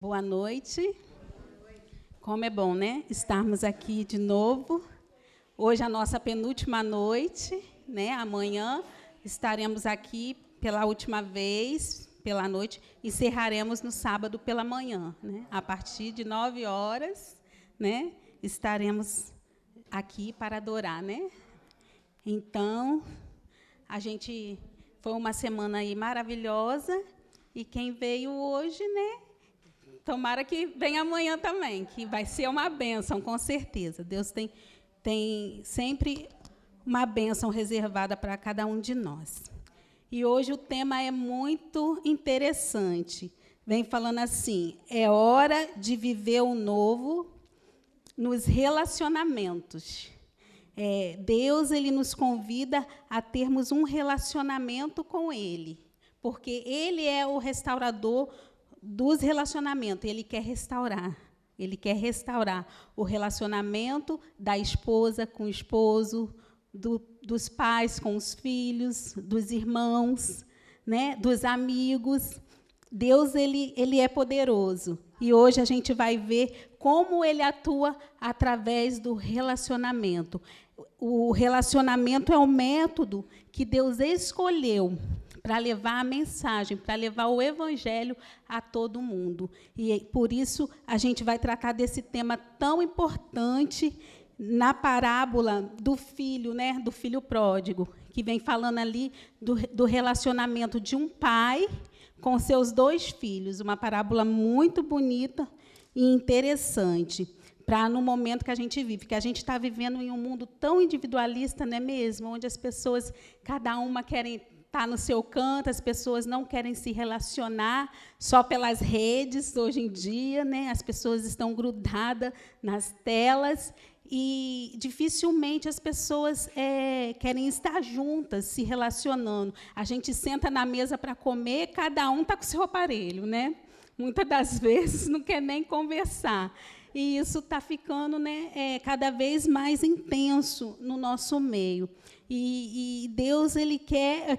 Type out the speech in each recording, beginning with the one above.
Boa noite. Como é bom, né? Estarmos aqui de novo. Hoje é a nossa penúltima noite, né? Amanhã estaremos aqui pela última vez, pela noite. Encerraremos no sábado pela manhã, né? A partir de 9 horas, né? Estaremos aqui para adorar, né? Então, foi uma semana aí maravilhosa. E quem veio hoje, né? Tomara que venha amanhã também, que vai ser uma bênção, com certeza. Deus tem sempre uma bênção reservada para cada um de nós. E hoje o tema é muito interessante. Vem falando assim, é hora de viver o novo nos relacionamentos. Deus ele nos convida a termos um relacionamento com Ele, porque Ele é o restaurador dos relacionamentos. Ele quer restaurar o relacionamento da esposa com o esposo, dos pais com os filhos, dos irmãos, né, dos amigos. Deus ele é poderoso. E hoje a gente vai ver como ele atua através do relacionamento. O relacionamento é o método que Deus escolheu para levar a mensagem, para levar o evangelho a todo mundo. E, por isso, a gente vai tratar desse tema tão importante na parábola do filho, né, do filho pródigo, que vem falando ali do relacionamento de um pai com seus 2 filhos. Uma parábola muito bonita e interessante, para no momento que a gente vive, que a gente está vivendo em um mundo tão individualista, não é mesmo? Onde as pessoas, cada uma querem estar no seu canto, as pessoas não querem se relacionar só pelas redes hoje em dia, né? As pessoas estão grudadas nas telas e dificilmente as pessoas querem estar juntas, se relacionando. A gente senta na mesa para comer, cada um está com o seu aparelho, né? Muitas das vezes não quer nem conversar. E isso está ficando, né, cada vez mais intenso no nosso meio. E Deus ele quer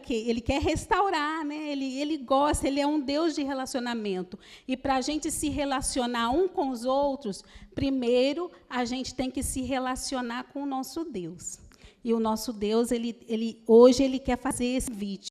restaurar, né? Ele gosta, ele é um Deus de relacionamento. E para a gente se relacionar um com os outros, primeiro a gente tem que se relacionar com o nosso Deus. E o nosso Deus, hoje ele quer fazer esse convite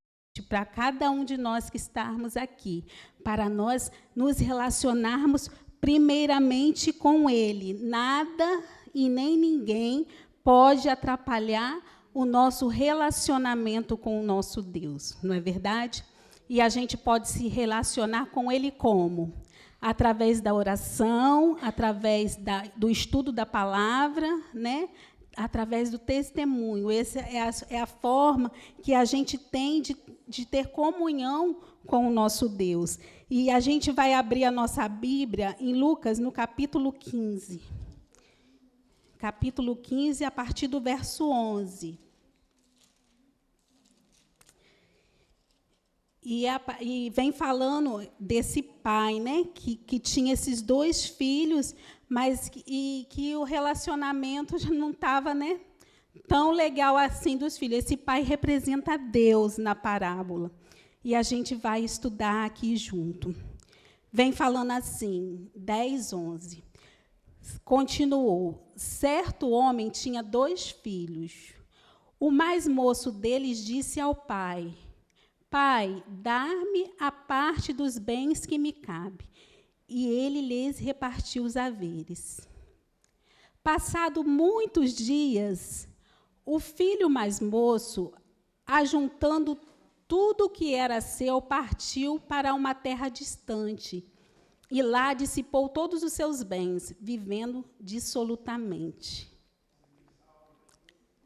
para cada um de nós que estarmos aqui, para nós nos relacionarmos primeiramente com Ele. Nada e nem ninguém pode atrapalhar o nosso relacionamento com o nosso Deus, não é verdade? E a gente pode se relacionar com Ele como? Através da oração, através do estudo da palavra, né? Através do testemunho. Essa é a forma que a gente tem de ter comunhão com o nosso Deus. E a gente vai abrir a nossa Bíblia em Lucas, no capítulo 15. Capítulo 15, a partir do verso 11. E vem falando desse pai, né, que tinha esses 2 filhos, mas que o relacionamento já não estava, né, tão legal assim dos filhos. Esse pai representa Deus na parábola. E a gente vai estudar aqui junto. Vem falando assim, 10, 11. Continuou. Certo homem tinha 2 filhos. O mais moço deles disse ao pai: Pai, dá-me a parte dos bens que me cabe. E ele lhes repartiu os haveres. Passado muitos dias, o filho mais moço, ajuntando tudo o que era seu, partiu para uma terra distante, e lá dissipou todos os seus bens, vivendo dissolutamente.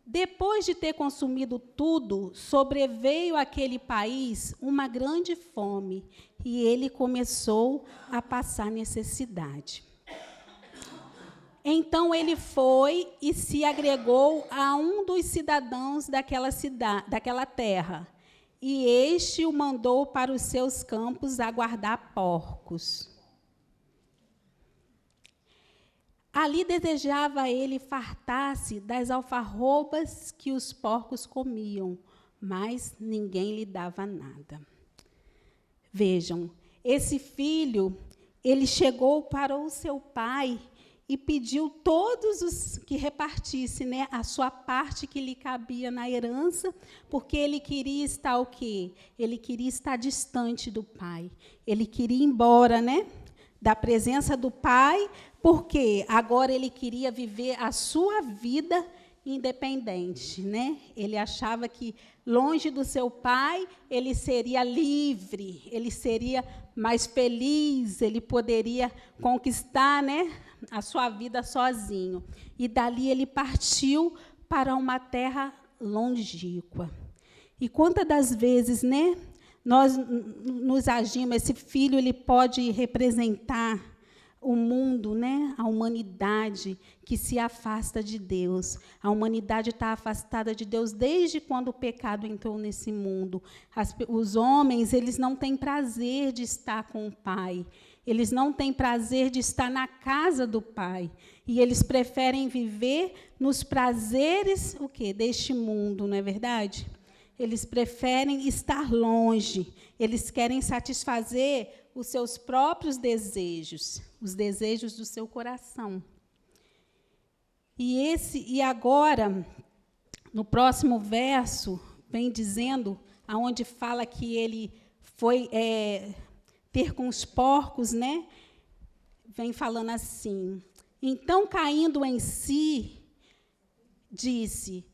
Depois de ter consumido tudo, sobreveio àquele país uma grande fome, e ele começou a passar necessidade. Então ele foi e se agregou a um dos cidadãos daquela terra, e este o mandou para os seus campos a guardar porcos. Ali desejava ele fartar-se das alfarrobas que os porcos comiam, mas ninguém lhe dava nada. Vejam, esse filho, ele chegou para o seu pai e pediu todos os que repartisse, né, a sua parte que lhe cabia na herança, porque ele queria estar o quê? Ele queria estar distante do pai. Ele queria ir embora, né, da presença do pai, porque agora ele queria viver a sua vida independente, né? Ele achava que longe do seu pai ele seria livre, ele seria mais feliz, ele poderia conquistar, né, a sua vida sozinho. E dali ele partiu para uma terra longínqua. E quantas das vezes, né, nós nos agimos, esse filho ele pode representar o mundo, né, a humanidade que se afasta de Deus. A humanidade está afastada de Deus desde quando o pecado entrou nesse mundo. Os homens, eles não têm prazer de estar com o Pai. Eles não têm prazer de estar na casa do Pai. E eles preferem viver nos prazeres o quê? Deste mundo, não é verdade? Eles preferem estar longe. Eles querem satisfazer os seus próprios desejos, os desejos do seu coração. E agora, no próximo verso, vem dizendo, aonde fala que ele foi ter com os porcos, né? Vem falando assim: então, caindo em si, disse: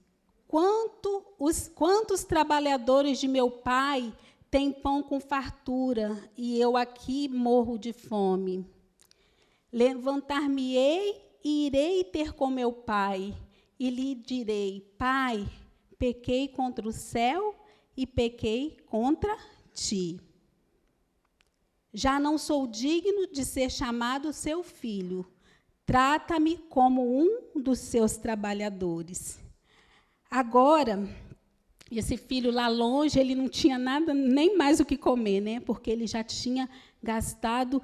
quantos trabalhadores de meu pai têm pão com fartura, e eu aqui morro de fome? Levantar-me-ei e irei ter com meu pai, e lhe direi: Pai, pequei contra o céu e pequei contra ti. Já não sou digno de ser chamado seu filho. Trata-me como um dos seus trabalhadores. Agora, esse filho lá longe, ele não tinha nada, nem mais o que comer, né? Porque ele já tinha gastado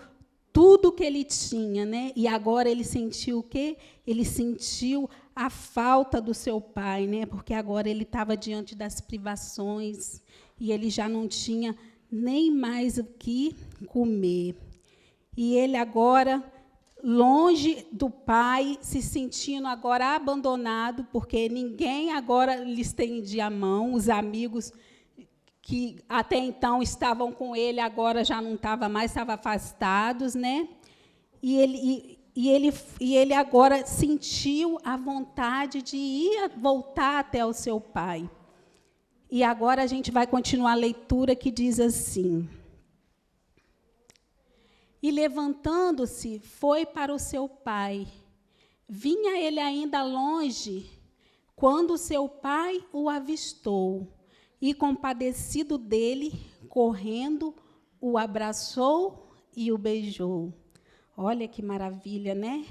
tudo que ele tinha, né? E agora ele sentiu o quê? Ele sentiu a falta do seu pai, né? Porque agora ele estava diante das privações e ele já não tinha nem mais o que comer. E ele agora, longe do pai, se sentindo agora abandonado, porque ninguém agora lhe estendia a mão, os amigos que até então estavam com ele, agora já não estavam mais, estavam afastados, né? E ele agora sentiu a vontade de voltar até o seu pai. E agora a gente vai continuar a leitura, que diz assim: e levantando-se, foi para o seu pai. Vinha ele ainda longe, quando seu pai o avistou, e, compadecido dele, correndo, o abraçou e o beijou. Olha que maravilha, né?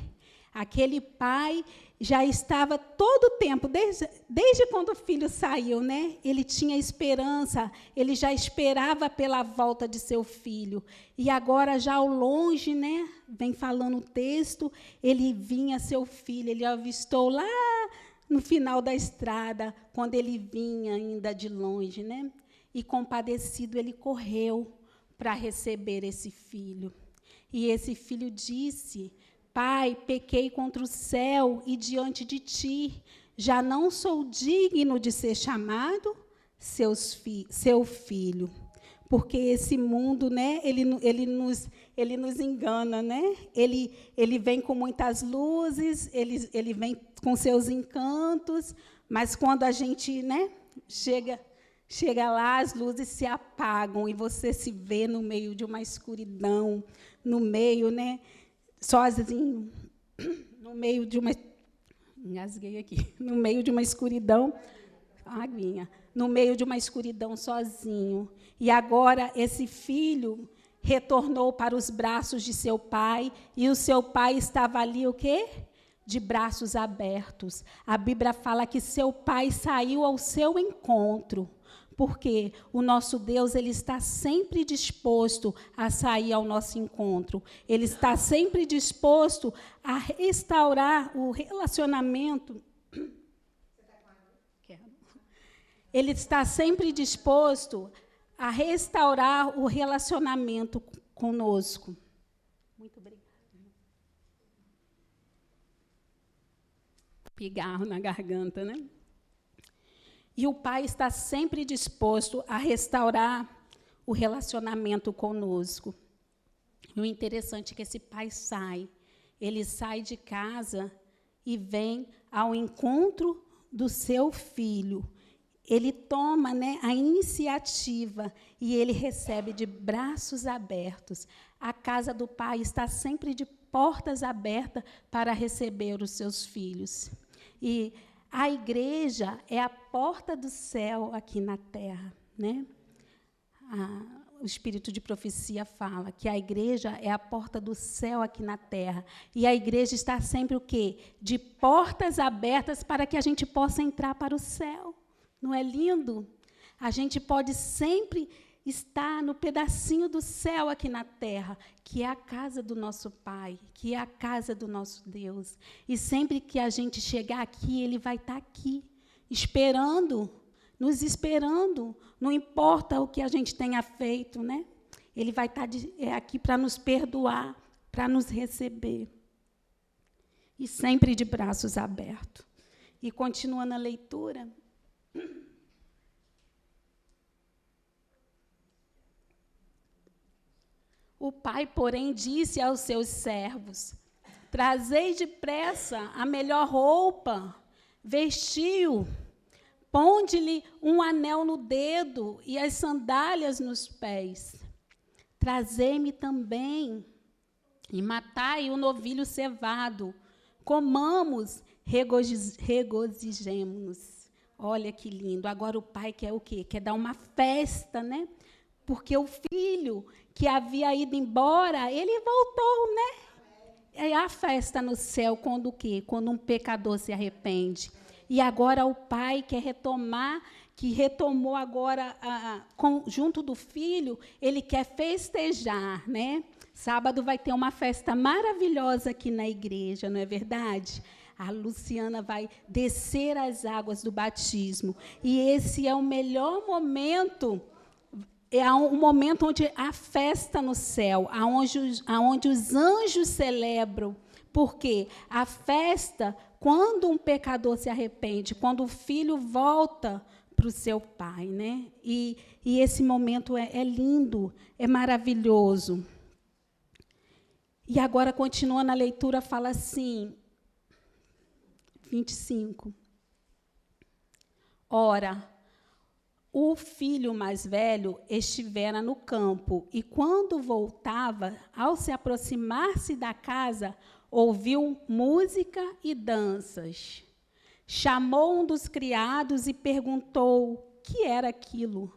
Aquele pai já estava todo o tempo, desde quando o filho saiu, né? Ele tinha esperança, ele já esperava pela volta de seu filho. E agora, já ao longe, né? Vem falando o texto, ele vinha seu filho, ele avistou lá no final da estrada, quando ele vinha ainda de longe, né? E, compadecido, ele correu para receber esse filho. E esse filho disse: Pai, pequei contra o céu e diante de ti, já não sou digno de ser chamado seu filho. Porque esse mundo, né, ele nos engana, né? Ele vem com muitas luzes, ele vem com seus encantos, mas quando a gente, né, chega lá, as luzes se apagam e você se vê no meio de uma escuridão, no meio, né, sozinho, no meio de uma... Engasguei aqui. No meio de uma escuridão... Aguinha. No meio de uma escuridão, sozinho. E agora, esse filho retornou para os braços de seu pai, e o seu pai estava ali, o quê? De braços abertos. A Bíblia fala que seu pai saiu ao seu encontro, porque o nosso Deus, ele está sempre disposto a sair ao nosso encontro. Ele está sempre disposto a restaurar o relacionamento. Ele está sempre disposto a restaurar o relacionamento conosco. Muito obrigada. Pigarro na garganta, né? E o Pai está sempre disposto a restaurar o relacionamento conosco. E o interessante é que esse pai ele sai de casa e vem ao encontro do seu filho. Ele toma, né, a iniciativa e ele recebe de braços abertos. A casa do Pai está sempre de portas abertas para receber os seus filhos. E a igreja é a porta do céu aqui na terra, né? O Espírito de Profecia fala que a igreja é a porta do céu aqui na terra. E a igreja está sempre o quê? De portas abertas para que a gente possa entrar para o céu. Não é lindo? A gente pode sempre estar no pedacinho do céu aqui na terra, que é a casa do nosso Pai, que é a casa do nosso Deus. E sempre que a gente chegar aqui, Ele vai estar aqui, esperando, nos esperando. Não importa o que a gente tenha feito, né? Ele vai estar aqui para nos perdoar, para nos receber. E sempre de braços abertos. E continuando a leitura. O pai, porém, disse aos seus servos: trazei depressa a melhor roupa, vestiu, ponde-lhe um anel no dedo e as sandálias nos pés. Trazei-me também e matai o novilho cevado. Comamos, regozijemo-nos. Olha que lindo. Agora o pai quer o quê? Quer dar uma festa, né? Porque o filho que havia ido embora, ele voltou, né? É a festa no céu quando o quê? Quando um pecador se arrepende. E agora o pai quer retomar, que retomou agora, junto do filho, ele quer festejar, né? Sábado vai ter uma festa maravilhosa aqui na igreja, não é verdade? A Luciana vai descer as águas do batismo. E esse é o melhor momento. É um momento onde há festa no céu, aonde os anjos celebram. Por quê? A festa, quando um pecador se arrepende, quando o filho volta para o seu pai, né? E esse momento é lindo, é maravilhoso. E agora, continuando a leitura, fala assim, 25. Ora, o filho mais velho estivera no campo, e quando voltava, ao se aproximar-se da casa, ouviu música e danças. Chamou um dos criados e perguntou o que era aquilo.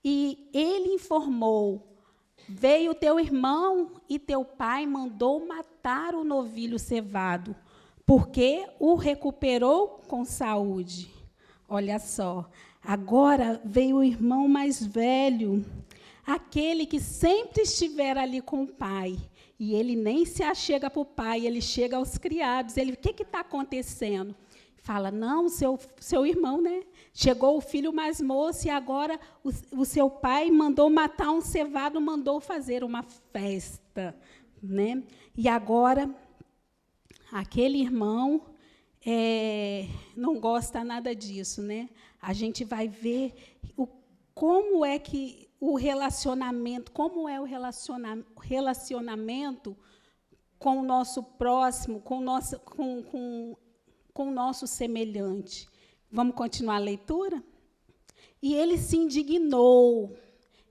E ele informou: veio teu irmão e teu pai mandou matar o novilho cevado, porque o recuperou com saúde. Olha só, agora veio o irmão mais velho, aquele que sempre estivera ali com o pai. E ele nem se achega para o pai, ele chega aos criados. Ele, o que está acontecendo? Fala, não, seu irmão, né? Chegou o filho mais moço e agora o seu pai mandou matar um cevado, mandou fazer uma festa, né? E agora, aquele irmão não gosta nada disso, né? A gente vai ver como é que o relacionamento, como é o relacionamento com o nosso próximo, com o nosso semelhante. Vamos continuar a leitura? E ele se indignou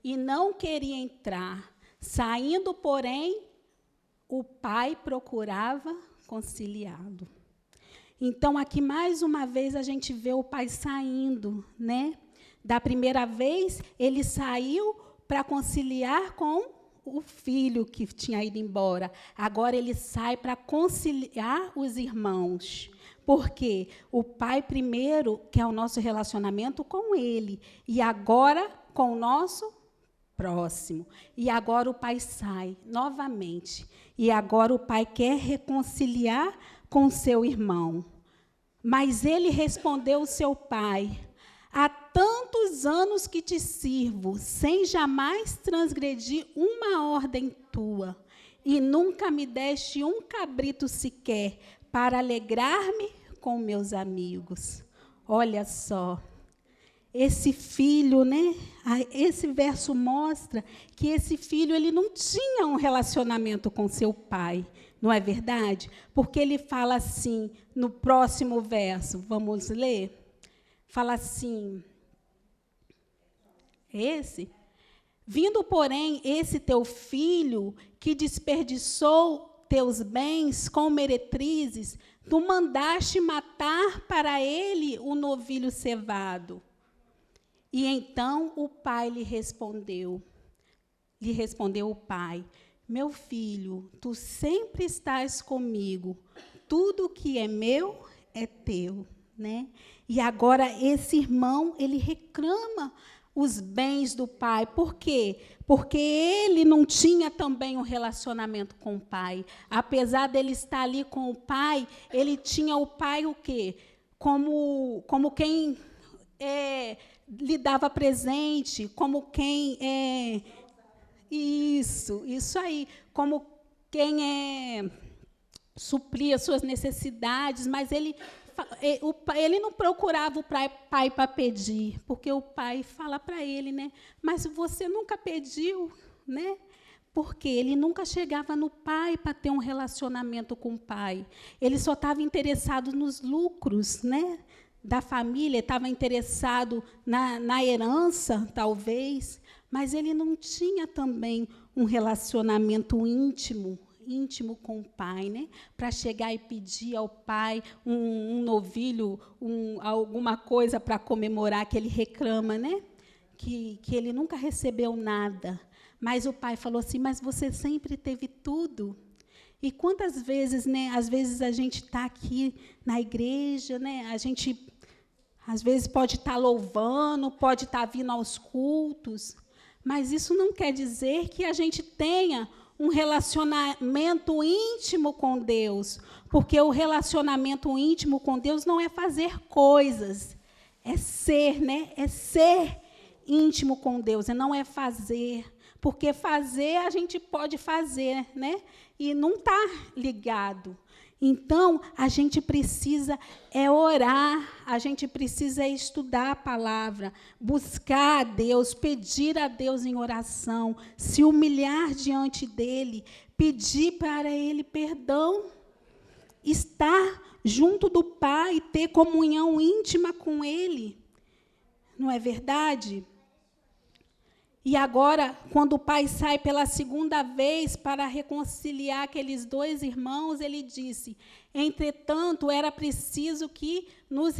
e não queria entrar. Saindo, porém, o pai procurava conciliá-lo. Então, aqui, mais uma vez, a gente vê o pai saindo, né? Da primeira vez, ele saiu para conciliar com o filho que tinha ido embora. Agora, ele sai para conciliar os irmãos. Porque o pai, primeiro, quer o nosso relacionamento com ele. E agora, com o nosso próximo. E agora o pai sai novamente. E agora o pai quer reconciliar com seu irmão. Mas ele respondeu ao seu pai: há tanto tantos anos que te sirvo, sem jamais transgredir uma ordem tua, e nunca me deste um cabrito sequer, para alegrar-me com meus amigos. Olha só, esse filho, né? Esse verso mostra que esse filho ele não tinha um relacionamento com seu pai, não é verdade? Porque ele fala assim, no próximo verso, vamos ler? Fala assim, vindo, porém, esse teu filho, que desperdiçou teus bens com meretrizes, tu mandaste matar para ele o novilho cevado. E então o pai lhe respondeu o pai, meu filho, tu sempre estás comigo, tudo que é meu é teu, né? E agora esse irmão, ele reclama os bens do pai. Por quê? Porque ele não tinha também um relacionamento com o pai. Apesar dele estar ali com o pai, ele tinha o pai o quê? Como quem lhe dava presente, como quem isso aí, como quem supria suas necessidades, mas ele não procurava o pai para pedir, porque o pai fala para ele, né? Mas você nunca pediu, né? Porque ele nunca chegava no pai para ter um relacionamento com o pai. Ele só estava interessado nos lucros, né? Da família, estava interessado na herança, talvez, mas ele não tinha também um relacionamento íntimo com o pai, né? Para chegar e pedir ao pai um novilho, alguma coisa para comemorar, que ele reclama, né? Que ele nunca recebeu nada. Mas o pai falou assim, mas você sempre teve tudo. E quantas vezes, né? Às vezes a gente está aqui na igreja, né? A gente, às vezes, pode estar louvando, pode estar vindo aos cultos, mas isso não quer dizer que a gente tenha um relacionamento íntimo com Deus, porque o relacionamento íntimo com Deus não é fazer coisas, é ser, né? É ser íntimo com Deus, não é fazer, porque fazer a gente pode fazer, né? E não está ligado. Então, a gente precisa orar, a gente precisa estudar a palavra, buscar a Deus, pedir a Deus em oração, se humilhar diante dEle, pedir para Ele perdão, estar junto do Pai, ter comunhão íntima com Ele. Não é verdade? E agora, quando o pai sai pela segunda vez para reconciliar aqueles dois irmãos, ele disse, entretanto, era preciso que nos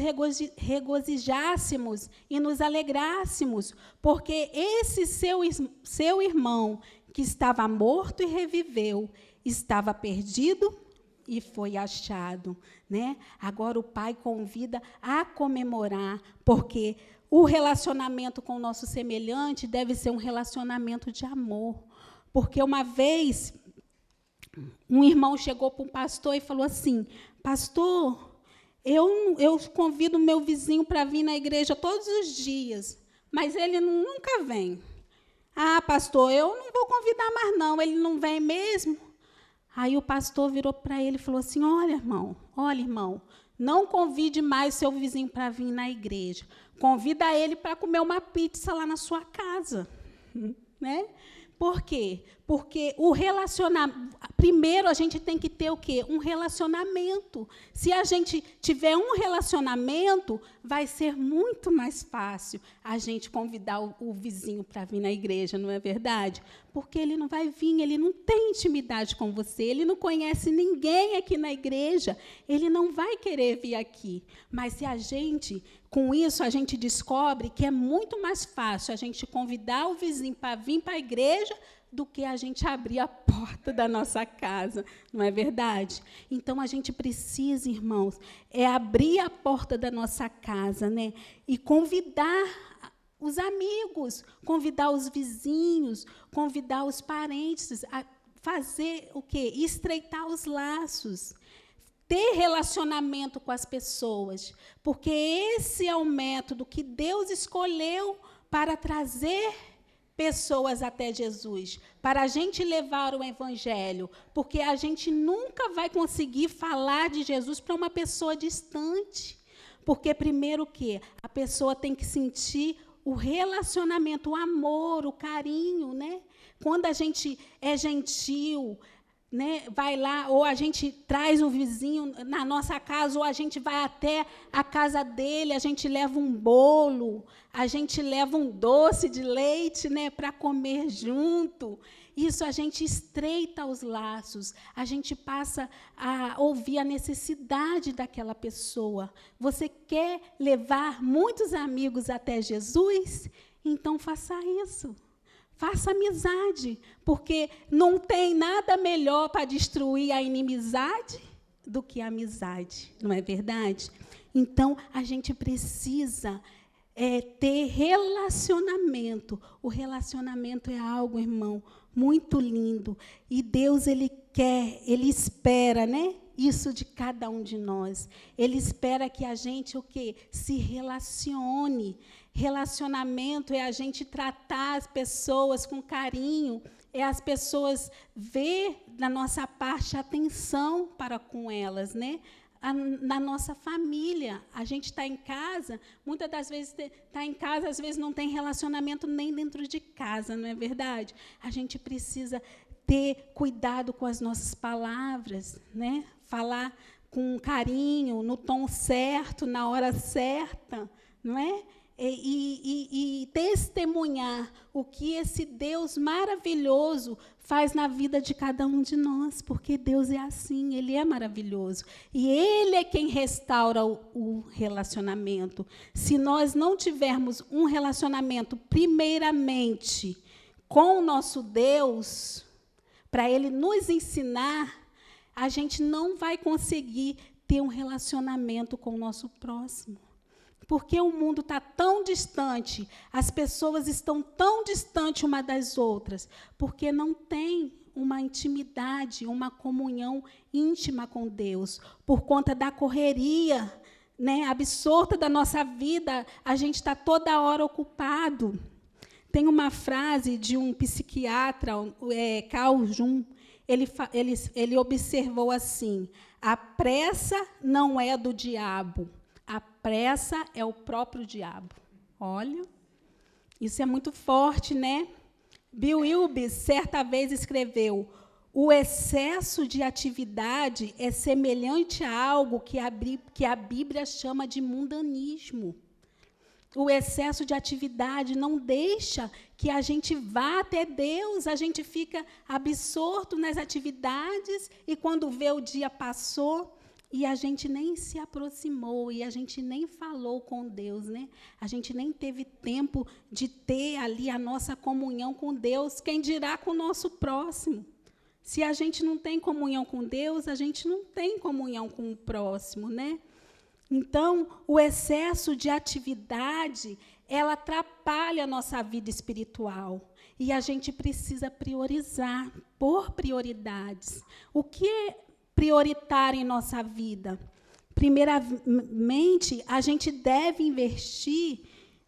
regozijássemos e nos alegrássemos, porque esse seu irmão, que estava morto e reviveu, estava perdido e foi achado, né? Agora o pai convida a comemorar, porque o relacionamento com o nosso semelhante deve ser um relacionamento de amor. Porque uma vez, um irmão chegou para um pastor e falou assim, pastor, eu convido o meu vizinho para vir na igreja todos os dias, mas ele nunca vem. Ah, pastor, eu não vou convidar mais não, ele não vem mesmo? Aí o pastor virou para ele e falou assim, olha, irmão, não convide mais seu vizinho para vir na igreja. Convida ele para comer uma pizza lá na sua casa. Né? Por quê? Porque o relacionamento... Primeiro, a gente tem que ter o quê? Um relacionamento. Se a gente tiver um relacionamento, vai ser muito mais fácil a gente convidar o vizinho para vir na igreja, não é verdade? Porque ele não vai vir, ele não tem intimidade com você, ele não conhece ninguém aqui na igreja, ele não vai querer vir aqui. Mas se a gente... Com isso, a gente descobre que é muito mais fácil a gente convidar o vizinho para vir para a igreja do que a gente abrir a porta da nossa casa, não é verdade? Então, a gente precisa, irmãos, abrir a porta da nossa casa, né? E convidar os amigos, convidar os vizinhos, convidar os parentes, a fazer o quê? Estreitar os laços. ter relacionamento com as pessoas, porque esse é o método que Deus escolheu para trazer pessoas até Jesus, para a gente levar o evangelho, porque a gente nunca vai conseguir falar de Jesus para uma pessoa distante, porque primeiro o quê? A pessoa tem que sentir o relacionamento, o amor, o carinho, né? Quando a gente é gentil, né, vai lá, ou a gente traz o vizinho na nossa casa, ou a gente vai até a casa dele, a gente leva um bolo, a gente leva um doce de leite, né, para comer junto. Isso a gente estreita os laços, a gente passa a ouvir a necessidade daquela pessoa. Você quer levar muitos amigos até Jesus? Então faça isso. Faça amizade, porque não tem nada melhor para destruir a inimizade do que a amizade, não é verdade? Então, a gente precisa ter relacionamento. O relacionamento é algo, irmão, muito lindo. E Deus, Ele quer, Ele espera, né? Isso de cada um de nós. Ele espera que a gente o quê? Se relacione. Relacionamento é a gente tratar as pessoas com carinho, é as pessoas ver da nossa parte atenção para com elas, né? Na nossa família, a gente está em casa, muitas das vezes está em casa, às vezes não tem relacionamento nem dentro de casa, não é verdade? A gente precisa ter cuidado com as nossas palavras, né? Falar com carinho, no tom certo, na hora certa, não é? E testemunhar o que esse Deus maravilhoso faz na vida de cada um de nós, porque Deus é assim, Ele é maravilhoso. E Ele é quem restaura o relacionamento. Se nós não tivermos um relacionamento, primeiramente, com o nosso Deus, para Ele nos ensinar, a gente não vai conseguir ter um relacionamento com o nosso próximo. Porque o mundo está tão distante, as pessoas estão tão distantes uma das outras, porque não tem uma intimidade, uma comunhão íntima com Deus, por conta da correria, né, absorta da nossa vida, a gente está toda hora ocupado. Tem uma frase de um psiquiatra, Carl Jung, ele observou assim: a pressa não é do diabo, a pressa é o próprio diabo. Olha, isso é muito forte, né? Bill Hybels, certa vez, escreveu: o excesso de atividade é semelhante a algo que a Bíblia chama de mundanismo. O excesso de atividade não deixa que a gente vá até Deus, a gente fica absorto nas atividades, e quando vê o dia passou, e a gente nem se aproximou, e a gente nem falou com Deus, né? A gente nem teve tempo de ter ali a nossa comunhão com Deus, quem dirá com o nosso próximo. Se a gente não tem comunhão com Deus, a gente não tem comunhão com o próximo, né? Então, o excesso de atividade, ela atrapalha a nossa vida espiritual. E a gente precisa priorizar, pôr prioridades. O que é prioritário em nossa vida? Primeiramente, a gente deve investir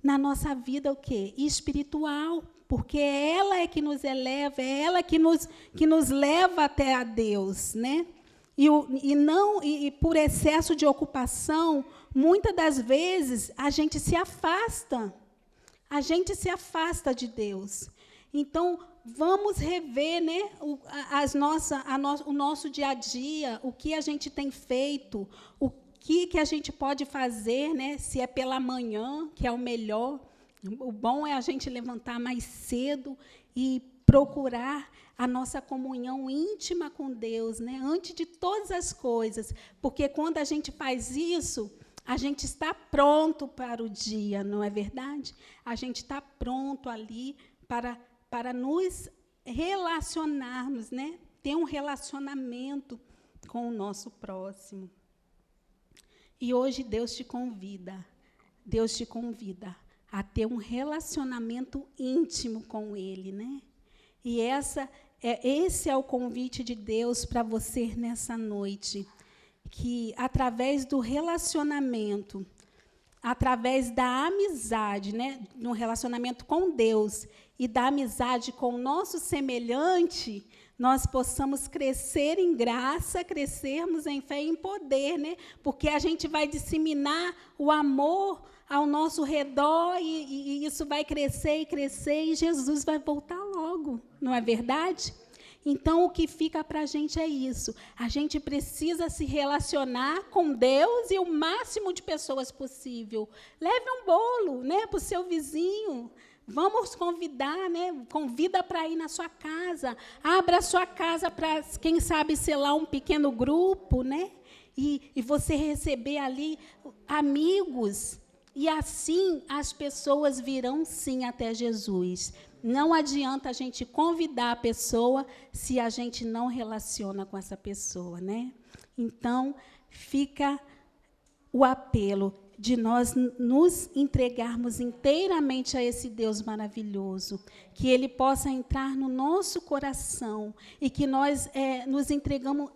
na nossa vida o quê? Espiritual, porque ela é que nos eleva, é ela que nos leva até a Deus, né? E por excesso de ocupação, muitas das vezes a gente se afasta. A gente se afasta de Deus. Então, vamos rever, né, o nosso dia a dia, o que a gente tem feito, o que a gente pode fazer, né, se é pela manhã, que é o melhor. O bom é a gente levantar mais cedo e procurar a nossa comunhão íntima com Deus, né, antes de todas as coisas, porque quando a gente faz isso, a gente está pronto para o dia, não é verdade? A gente está pronto ali para nos relacionarmos, né, ter um relacionamento com o nosso próximo. E hoje Deus te convida a ter um relacionamento íntimo com Ele, né? E esse é o convite de Deus para você nessa noite, que através do relacionamento, através da amizade, né, no relacionamento com Deus e da amizade com o nosso semelhante, nós possamos crescer em graça, crescermos em fé e em poder, né? Porque a gente vai disseminar o amor ao nosso redor e isso vai crescer e crescer e Jesus vai voltar logo, não é verdade? Então, o que fica para a gente é isso. A gente precisa se relacionar com Deus e o máximo de pessoas possível. Leve um bolo, né, para o seu vizinho. Vamos convidar, né? Convida para ir na sua casa. Abra a sua casa para, quem sabe, sei lá, um pequeno grupo, né? E você receber ali amigos. E assim as pessoas virão, sim, até Jesus. Não adianta a gente convidar a pessoa se a gente não relaciona com essa pessoa, né? Então, fica o apelo de nós nos entregarmos inteiramente a esse Deus maravilhoso, que Ele possa entrar no nosso coração e que nós nos entregamos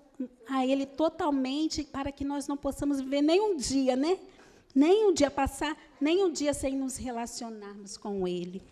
a Ele totalmente para que nós não possamos viver nem um dia, né? Nem um dia passar, nem um dia sem nos relacionarmos com Ele.